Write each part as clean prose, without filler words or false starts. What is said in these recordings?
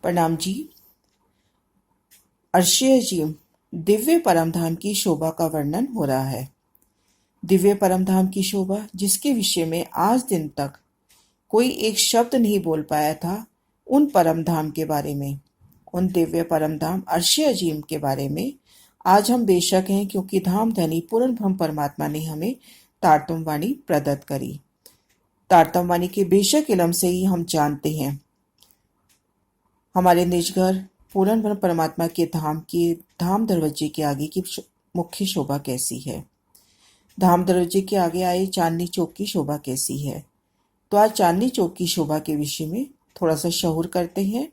प्रणाम जी। अर्षीय जी, दिव्य परमधाम की शोभा का वर्णन हो रहा है। दिव्य परमधाम की शोभा, जिसके विषय में आज दिन तक कोई एक शब्द नहीं बोल पाया था, उन परमधाम के बारे में, उन दिव्य परमधाम अर्षीय अजीम के बारे में आज हम बेशक हैं, क्योंकि धाम धनी पूर्ण ब्रह्म परमात्मा ने हमें तारतम वाणी प्रदत्त करी। तारतम वाणी के बेशक इलम से ही हम जानते हैं हमारे निज घर पूर्ण ब्रह्म परमात्मा के धाम दरवाजे के आगे की मुख्य शोभा कैसी है। धाम दरवाजे के आगे आए चांदनी चौक की शोभा कैसी है। तो आज चांदनी चौक की शोभा के विषय में थोड़ा सा शहुर करते हैं,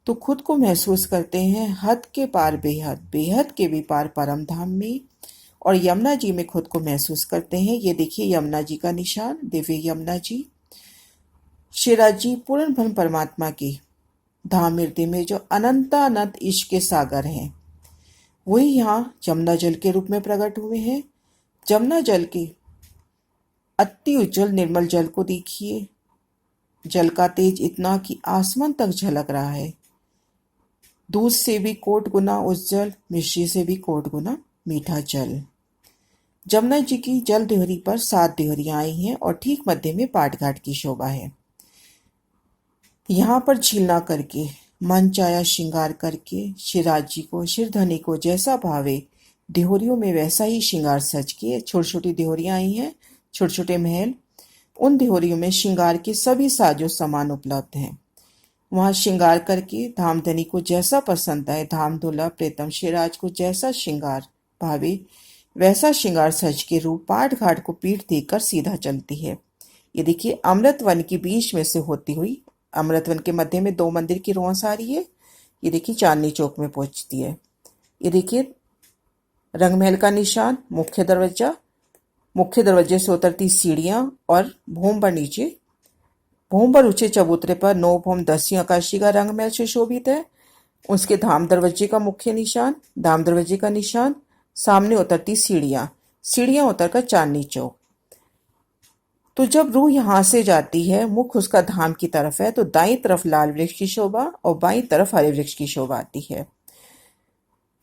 तो खुद को महसूस करते हैं हद के पार बेहद, बेहद के भी पार परम धाम में, और यमुना जी में खुद को महसूस करते हैं। ये देखिए यमुना जी का निशान, दिव्य यमुना जी। शिवराज जी पूर्ण ब्रह्म परमात्मा की धाम हृदय में जो अनंत इश्क के सागर हैं, वही यहाँ जमुना जल के रूप में प्रकट हुए हैं। जमुना जल के अति उज्जवल निर्मल जल को देखिए। जल का तेज इतना कि आसमान तक झलक रहा है। दूध से भी कोट गुना उज्जवल, मिश्री से भी कोट गुना मीठा जल। जमुना जी की जल देहरी पर 7 देहरियां आई हैं और ठीक मध्य में पाट घाट की शोभा है। यहाँ पर छीलना करके, मन चाया श्रृंगार करके, शिवराज जी को, शिरधनी को जैसा भावे देहोरियों में वैसा ही श्रृंगार सज के छोटी छोटी देहोरियां आई हैं, छोटे छोटे महल। उन देहोरियों में श्रृंगार के सभी साजो सामान उपलब्ध हैं। वहां श्रृंगार करके धामधनी को जैसा पसंद आए, धाम धुला प्रीतम शिवराज को जैसा श्रृंगार भावे वैसा श्रृंगार सज के रूप पाट घाट को पीठ देकर सीधा चलती है। ये देखिए अमृत वन के बीच में से होती हुई, अमृत वन के मध्य में 2 मंदिर की रौंस आ रही है। ये देखिए चांदनी चौक में पहुंचती है। ये देखिए रंगमहल का निशान, मुख्य दरवाजा, मुख्य दरवाजे से उतरती सीढ़ियां और भूम पर नीचे, भूम पर ऊंचे चबूतरे पर 9 भूम 10 आकाशी का रंगमहल से शोभित है। उसके धाम दरवाजे का मुख्य निशान, धाम दरवाजे का निशान, सामने उतरती सीढ़ियां, सीढ़ियां उतरकर चांदनी चौक। तो जब रूह यहाँ से जाती है, मुख उसका धाम की तरफ है, तो दाईं तरफ लाल वृक्ष की शोभा और बाईं तरफ हरे वृक्ष की शोभा आती है।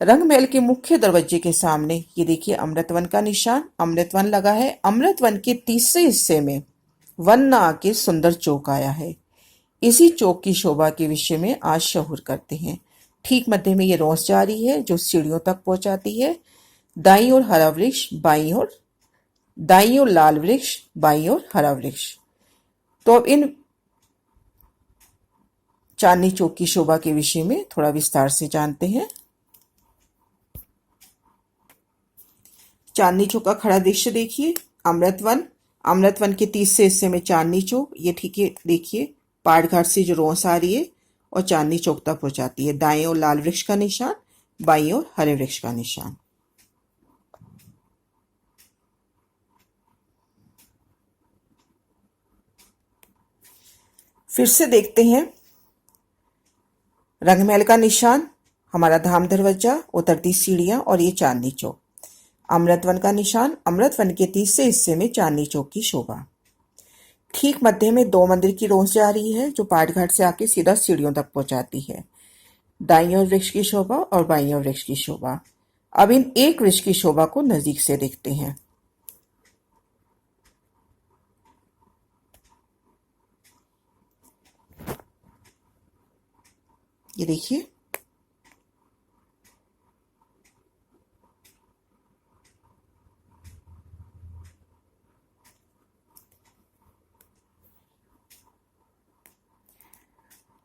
रंगमहल के मुख्य दरवाजे के सामने ये देखिए अमृतवन का निशान, अमृतवन लगा है। अमृतवन के तीसरे हिस्से में वन न आके सुंदर चौक आया है। इसी चौक की शोभा के विषय में आज शहुर करते हैं। ठीक मध्य में ये रौंस जा रही है जो सीढ़ियों तक पहुंचाती है। दाईं ओर हरा वृक्ष, दाईं ओर लाल वृक्ष, बाईं ओर हरा वृक्ष। तो अब इन चांदनी चौक की शोभा के विषय में थोड़ा विस्तार से जानते हैं। चांदनी चौक का खड़ा दृश्य देखिए। अमृतवन, अमृतवन के तीसरे हिस्से में चांदनी चौक। ये ठीक है, देखिए पाट घाट से जो रौंस आ रही है और चांदनी चौक तक पहुंचाती है। दाएं ओर लाल वृक्ष का निशान, बाईं ओर हरे वृक्ष का निशान। फिर से देखते हैं रंगमहल का निशान, हमारा धाम दरवाजा, उतरती सीढ़ियां और ये चांदनी चौक। अमृतवन का निशान, अमृतवन के तीसरे हिस्से में चांदनी चौक की शोभा। ठीक मध्य में 2 मंदिर की रौंस जा रही है जो पाट घाट से आके सीधा सीढ़ियों तक पहुंचाती है। दाईं ओर वृक्ष की शोभा और बाईं ओर वृक्ष की शोभा। अब इन एक वृक्ष की शोभा को नजदीक से देखते हैं। ये देखिए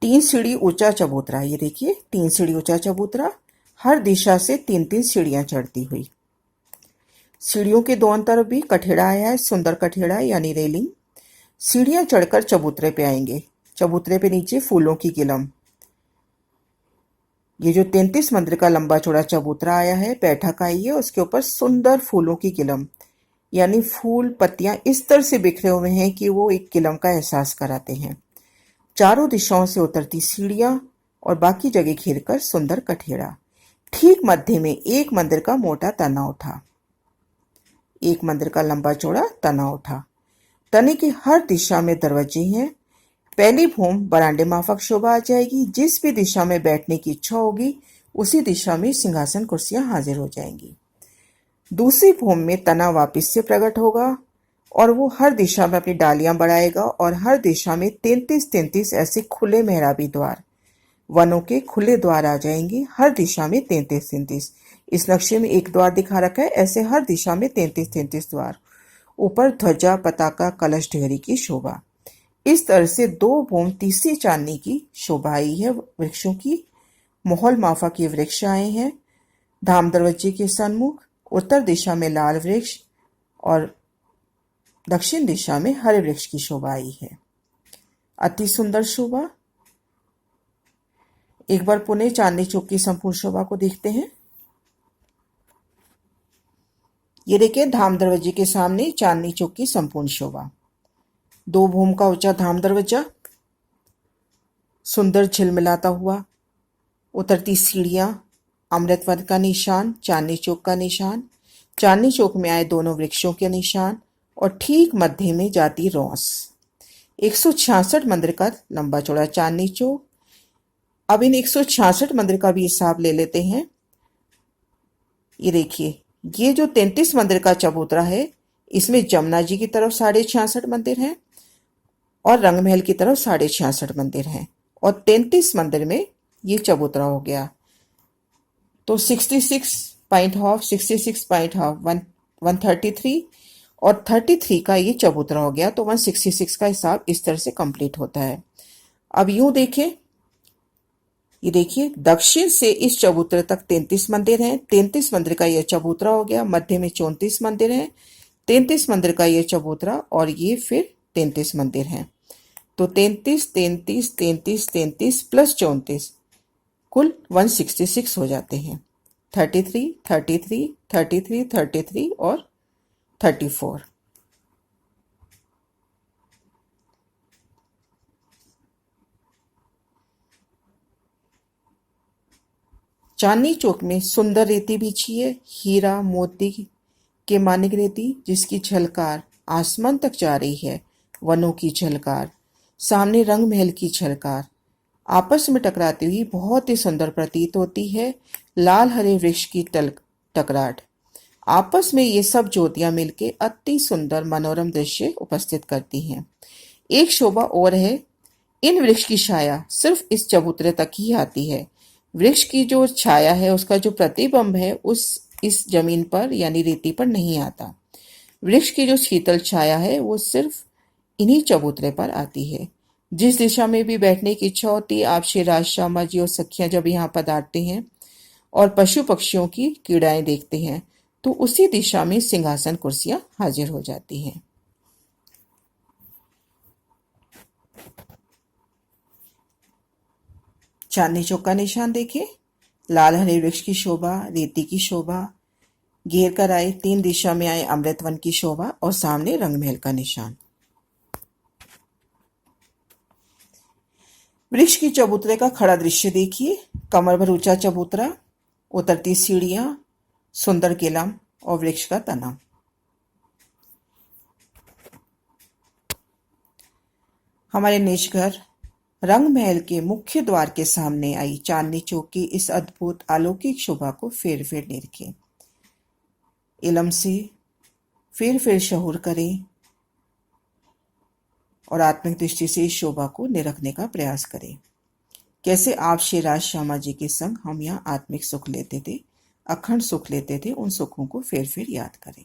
तीन सीढ़ी ऊंचा चबूतरा। ये देखिए 3 सीढ़ी ऊंचा चबूतरा, हर दिशा से 3-3 सीढ़ियां चढ़ती हुई। सीढ़ियों के दोनों तरफ भी कठेड़ा आया है, सुंदर कठेड़ा यानी रेलिंग। सीढ़ियां चढ़कर चबूतरे पे आएंगे। चबूतरे पे नीचे फूलों की किलम। ये जो 33 मंदिर का लंबा चौड़ा चबूतरा आया है, बैठक आई है, उसके ऊपर सुंदर फूलों की किलम, यानी फूल पत्तियां इस तरह से बिखरे हुए हैं कि वो एक किलम का एहसास कराते हैं। चारों दिशाओं से उतरती सीढ़ियां और बाकी जगह घेरकर सुंदर कठेड़ा। ठीक मध्य में एक मंदिर का मोटा तना उठा, एक मंदिर का लंबा चौड़ा तना उठा। तने की हर दिशा में दरवाजे हैं। पहली भूम बरांडे माफक शोभा आ जाएगी। जिस भी दिशा में बैठने की इच्छा होगी उसी दिशा में सिंहासन कुर्सियां हाजिर हो जाएंगी। दूसरी भूम में तना वापिस से प्रकट होगा और वो हर दिशा में अपनी डालियां बढ़ाएगा और हर दिशा में 33-33 ऐसे खुले मेहराबी द्वार, वनों के खुले द्वार आ जाएंगे, हर दिशा में 33-33। इस नक्शे में एक द्वार दिखा रखा है, ऐसे हर दिशा में 33-33 द्वार। ऊपर ध्वजा, पताका, कलश, ढेरी की शोभा। इस तरह से 2 भूम तीसरी चांदनी की शोभा आई है। वृक्षों की मोहल माफा के वृक्ष आए हैं। धाम दरवाजे के सन्मुख उत्तर दिशा में लाल वृक्ष और दक्षिण दिशा में हरे वृक्ष की शोभा आई है। अति सुंदर शोभा। एक बार पुनः चांदनी चौक की संपूर्ण शोभा को देखते हैं। ये देखिए धाम दरवाजे के सामने चांदनी चौक की संपूर्ण शोभा। 2 भूम का ऊंचा धाम दरवाजा, सुंदर झिलमिलाता हुआ, उतरती सीढ़ियां, अमृतवन का निशान, चांदनी चौक का निशान, चांदनी चौक में आए दोनों वृक्षों के निशान और ठीक मध्य में जाती रौस। 166 मंदिर का लंबा चौड़ा चांदनी चौक। अब इन 166 मंदिर का भी हिसाब ले लेते हैं। ये देखिए, ये जो 33 मंदिर का चबूतरा है, इसमें जमुना जी की तरफ 66.5 मंदिर हैं और रंगमहल की तरफ 66.5 मंदिर हैं और 33 मंदिर में ये चबूतरा हो गया। तो 133 और 33 का ये चबूतरा हो गया, तो 166 का हिसाब इस तरह से कंप्लीट होता है। अब यूं देखें, ये देखिए दक्षिण से इस चबूतरे तक 33 मंदिर हैं। 33 मंदिर का यह चबूतरा हो गया। मध्य में 34 मंदिर हैं। 33 मंदिर का यह चबूतरा और ये फिर 33 मंदिर हैं। तो 33, 33, 33, 33 प्लस 34 कुल 166 हो जाते हैं। 33, 33, 33, 33 और 34। चांदनी चौक में सुंदर रेती बिछी है, हीरा मोती के मानिक रेती, जिसकी झलकार आसमान तक जा रही है। वनों की झलकार, सामने रंग महल की झलकार आपस में टकराती हुई बहुत ही सुंदर प्रतीत होती है। लाल हरे वृक्ष की टकराट, आपस में ये सब ज्योतियां मिलके अति सुंदर मनोरम दृश्य उपस्थित करती हैं। एक शोभा और है, इन वृक्ष की छाया सिर्फ इस चबूतरे तक ही आती है। वृक्ष की जो छाया है, उसका जो प्रतिबिंब है, इस जमीन पर यानी रेती पर नहीं आता। वृक्ष की जो शीतल छाया है वो सिर्फ इन्हीं चबूतरे पर आती है। जिस दिशा में भी बैठने की इच्छा होती है, आप श्री राजश्यामा जी और सखियां जब यहाँ पधारते हैं और पशु पक्षियों की क्रीड़ाएं देखते हैं, तो उसी दिशा में सिंहासन कुर्सियां हाजिर हो जाती हैं। चांदनी चौक का निशान देखिए, लाल हरे वृक्ष की शोभा, रेती की शोभा, घेर कर आए 3 दिशा में आए अमृतवन की शोभा और सामने रंगमहल का निशान। वृक्ष की चबूतरे का खड़ा दृश्य देखिए, कमर भर ऊंचा चबूतरा, उतरती सीढ़ियां, सुंदर किलम और वृक्ष का तना। हमारे निज घर रंगमहल के मुख्य द्वार के सामने आई चांदनी चौक की इस अद्भुत अलौकिक शोभा को फेर फेर निरखें, इलम से फेर फेर शहूर करें और आत्मिक दृष्टि से इस शोभा को निरखने का प्रयास करें। कैसे आप श्री राजश्यामा जी के संग हम यहाँ आत्मिक सुख लेते थे, अखंड सुख लेते थे, उन सुखों को फेर फेर याद करें।